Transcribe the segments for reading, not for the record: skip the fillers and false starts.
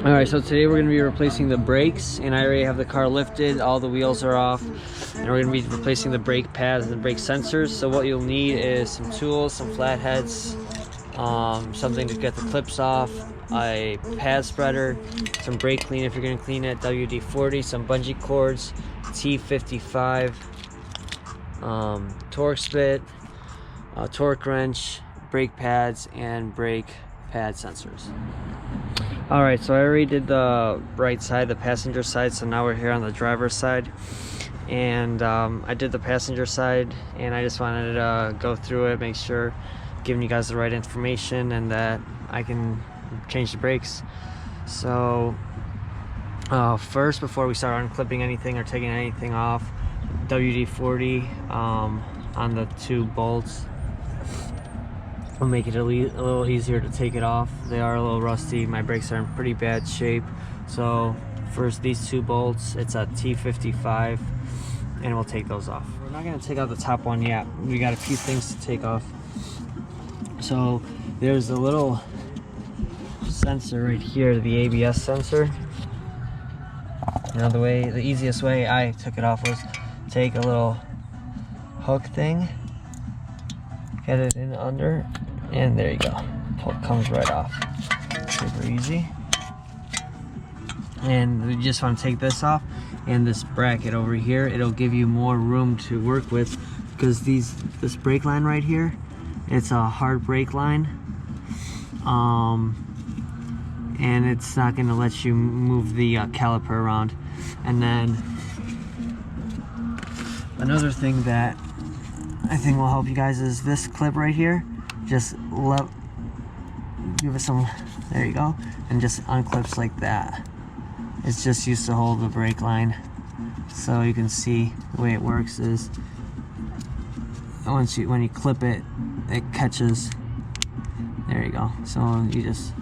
Alright, so today we're going to be replacing the brakes, and I already have the car lifted, all the wheels are off, and we're going to be replacing the brake pads and the brake sensors. So what you'll need is some tools, some flatheads, something to get the clips off, a pad spreader, some brake clean if you're going to clean it, WD-40, some bungee cords, T55, Torx bit, torque wrench, brake pads, and brake pad sensors. Alright, so I already did the right side, the passenger side, so now we're here on the driver's side. And I did the passenger side, and I just wanted to go through it, make sure giving you guys the right information and that I can change the brakes. So first, before we start unclipping anything or taking anything off, WD-40 on the two bolts will make it a little easier to take it off. They are a little rusty. My brakes are in pretty bad shape. So first, these two bolts, it's a T55, and we'll take those off. We're not going to take out the top one yet. We got a few things to take off. So there's a little sensor right here, the ABS sensor. Now the easiest way I took it off was take a little hook thing, get it in under, and there you go. It comes right off. Super easy. And we just want to take this off, and this bracket over here, it'll give you more room to work with, because this brake line right here, it's a hard brake line, and it's not going to let you move the caliper around. And then another thing that I think will help you guys is this clip right here. Just give it some, there you go, and just unclips like that. It's just used to hold the brake line. So you can see the way it works is when you clip it, it catches. There you go. So you just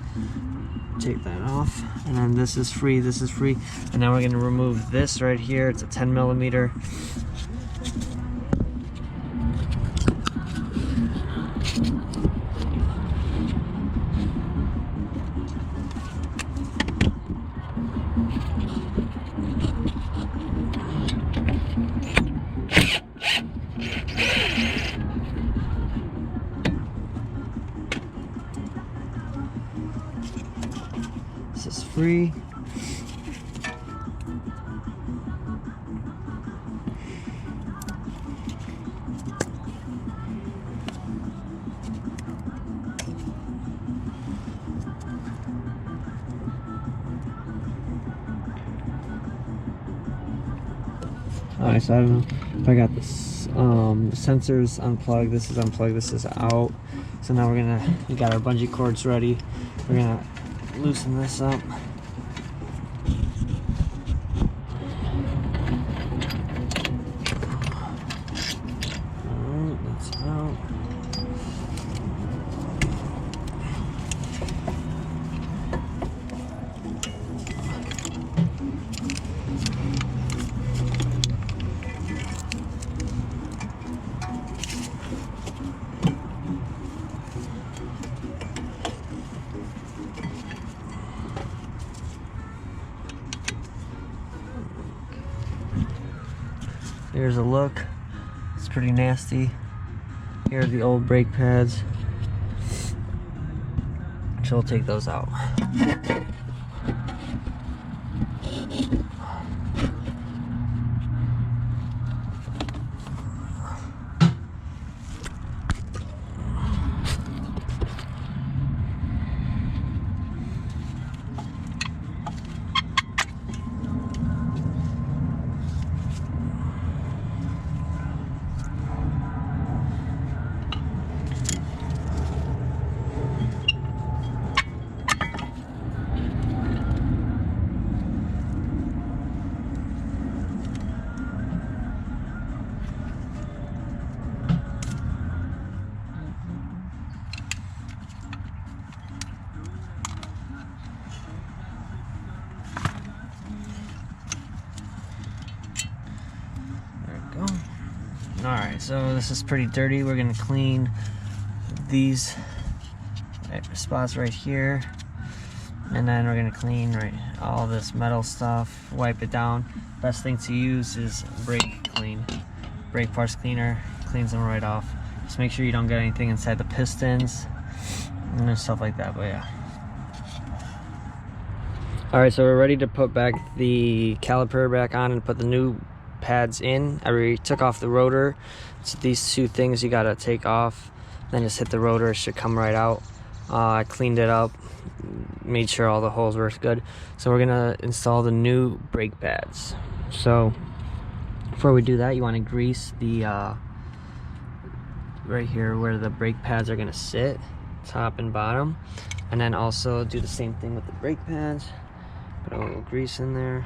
take that off, and then this is free, and now we're going to remove this right here. It's a 10mm. This is free. Alright, so I don't know if I got this. The sensors unplugged. This is unplugged. This is out. So now we got our bungee cords ready. We're gonna loosen this up. Alright, that's out. Here's a look. It's pretty nasty. Here are the old brake pads. So we'll take those out. Alright, so this is pretty dirty. We're going to clean these spots right here. And then we're gonna clean all this metal stuff, wipe it down. Best thing to use is brake clean. Brake parts cleaner cleans them right off. Just make sure you don't get anything inside the pistons and stuff like that, but yeah. Alright, so we're ready to put back the caliper back on and put the new pads in. I already took off the rotor. So these two things you gotta take off, then just hit the rotor, it should come right out. I cleaned it up, made sure all the holes were good. So we're gonna install the new brake pads. So before we do that, you want to grease the right here where the brake pads are gonna sit, top and bottom, and then also do the same thing with the brake pads. Put a little grease in there.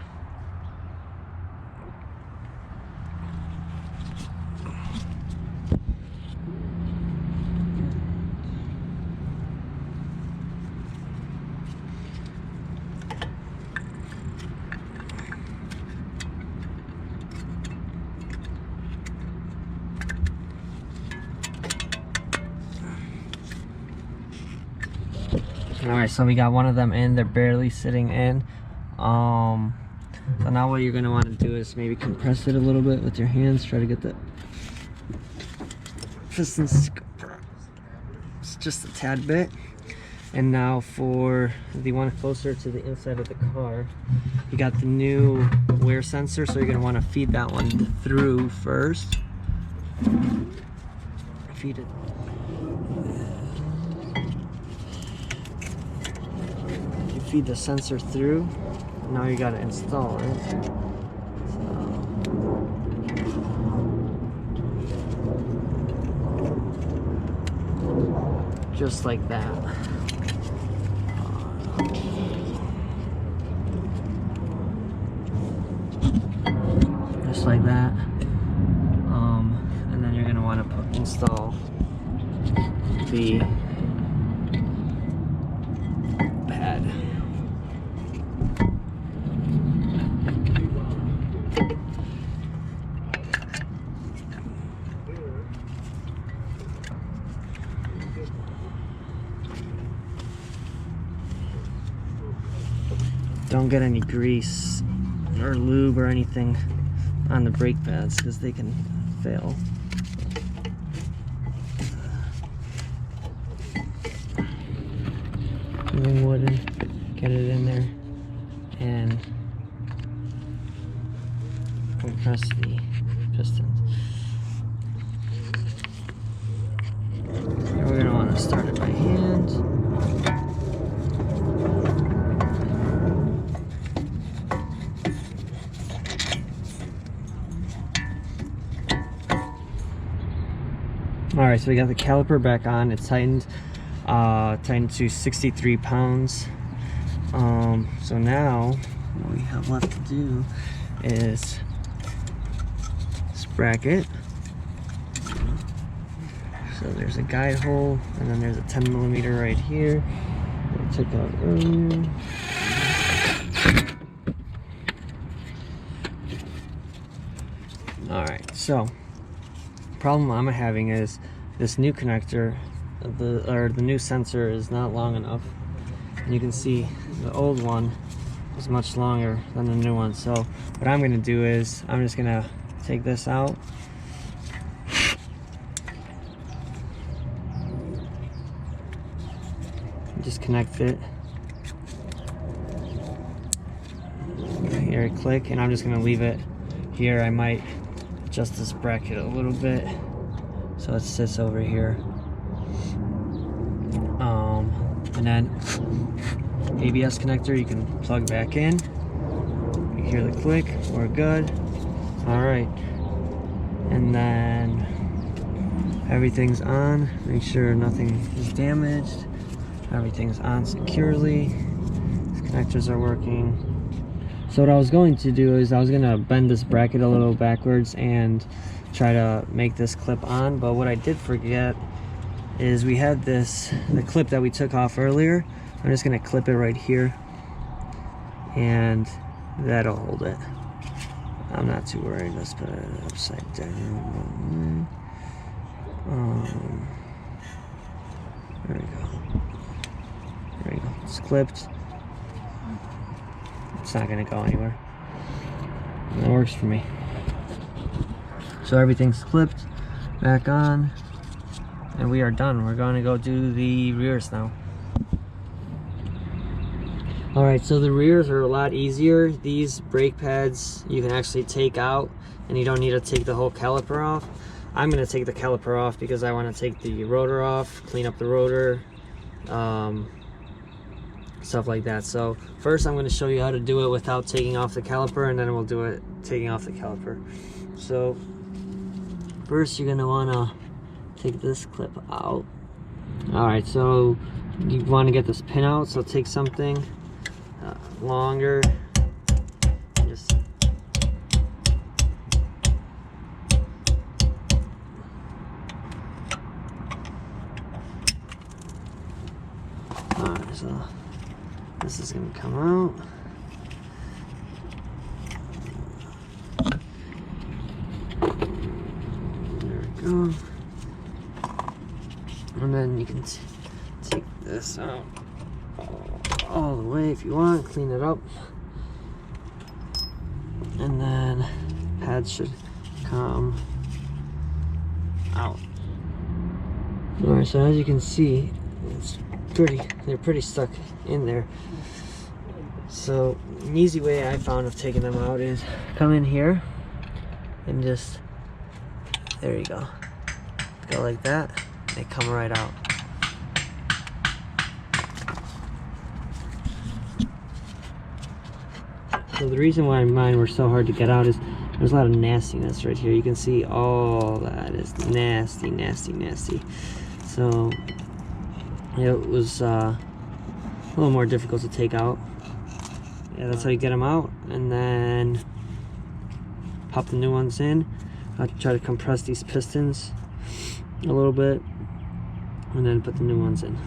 Alright, so we got one of them in, they're barely sitting in. So now what you're going to want to do is maybe compress it a little bit with your hands, try to get the pistons just a tad bit. And now for the one closer to the inside of the car, you got the new wear sensor, so you're going to want to feed that one through first. Feed it. Feed the sensor through. Now you gotta install it. So, just like that. Just like that. And then you're gonna want to install the pad. Don't get any grease or lube or anything on the brake pads because they can fail. Something wooden, get it in there and compress the pistons. And we're going to want to start it by hand. Alright, so we got the caliper back on. It's tightened to 63 pounds. So now what we have left to do is sprocket. So there's a guide hole, and then there's a 10mm right here that I took out earlier. Alright, so problem I'm having is this new connector, the new sensor is not long enough. And you can see the old one is much longer than the new one. So what I'm going to do is I'm just going to take this out. Just connect it. Here, click, and I'm just going to leave it here. I might adjust this bracket a little bit so it sits over here. And then ABS connector you can plug back in. You hear the click, we're good. Alright, and then everything's on. Make sure nothing is damaged. Everything's on securely. These connectors are working. So what I was going to do is I was going to bend this bracket a little backwards and try to make this clip on, but what I did forget is we had the clip that we took off earlier. I'm just going to clip it right here and that'll hold it. I'm not too worried. Let's put it upside down. There we go. There we go. It's clipped. it's not gonna go anywhere. That works for me. So everything's clipped back on, and we are done. We're gonna go do the rears now. Alright, so the rears are a lot easier. These brake pads you can actually take out, and you don't need to take the whole caliper off. I'm going to take the caliper off because I want to take the rotor off, clean up the rotor, stuff like that. So first I'm going to show you how to do it without taking off the caliper, and then we'll do it taking off the caliper. So first you're going to want to take this clip out. Alright, so you want to get this pin out, so take something longer, just alright, so this is going to come out. There we go. And then you can take this out all the way if you want, clean it up, and then pads should come out. Alright, so as you can see, they're pretty stuck in there. So an easy way I found of taking them out is come in here and just, there you go like that, they come right out. So the reason why mine were so hard to get out is there's a lot of nastiness right here. You can see all that is nasty. So it was a little more difficult to take out. Yeah, that's how you get them out, and then pop the new ones in. I'll try to compress these pistons a little bit, and then put the new ones in.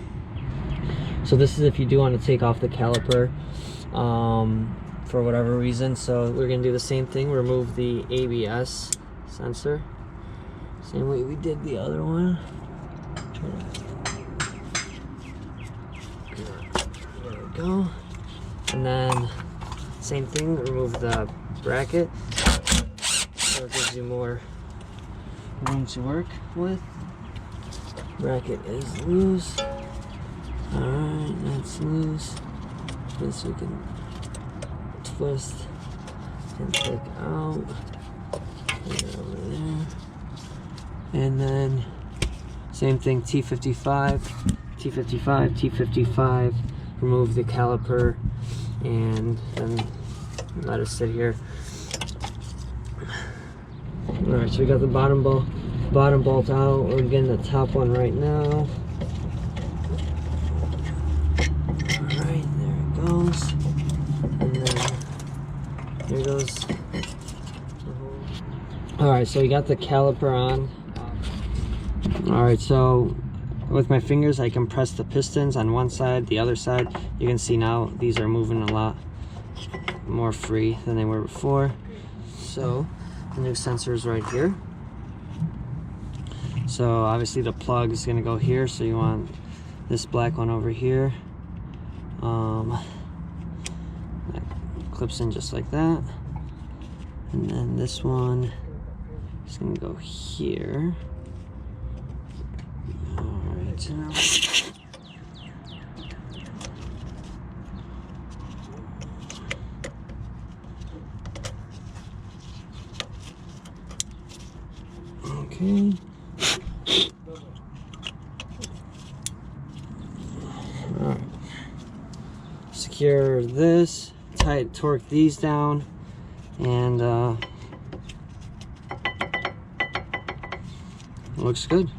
So this is if you do want to take off the caliper for whatever reason. So we're gonna do the same thing, remove the ABS sensor, same way we did the other one. There we go. And then same thing, remove the bracket, so it gives you more room to work with. Bracket is loose. Alright, that's loose. This we can twist and take out. Put it over there. And then same thing, T55, remove the caliper, and then let it sit here. Alright, so we got the bottom bolt out. We're getting the top one right now. Alright, there it goes. And then there goes. Alright, so we got the caliper on. Alright, so with my fingers I can press the pistons on one side, the other side. You can see now these are moving a lot more free than they were before. So the new sensor is right here. So obviously the plug is going to go here, so you want this black one over here. That clips in just like that. And then this one is going to go here. Alright. Okay. Alright. Secure this, torque these down, and looks good.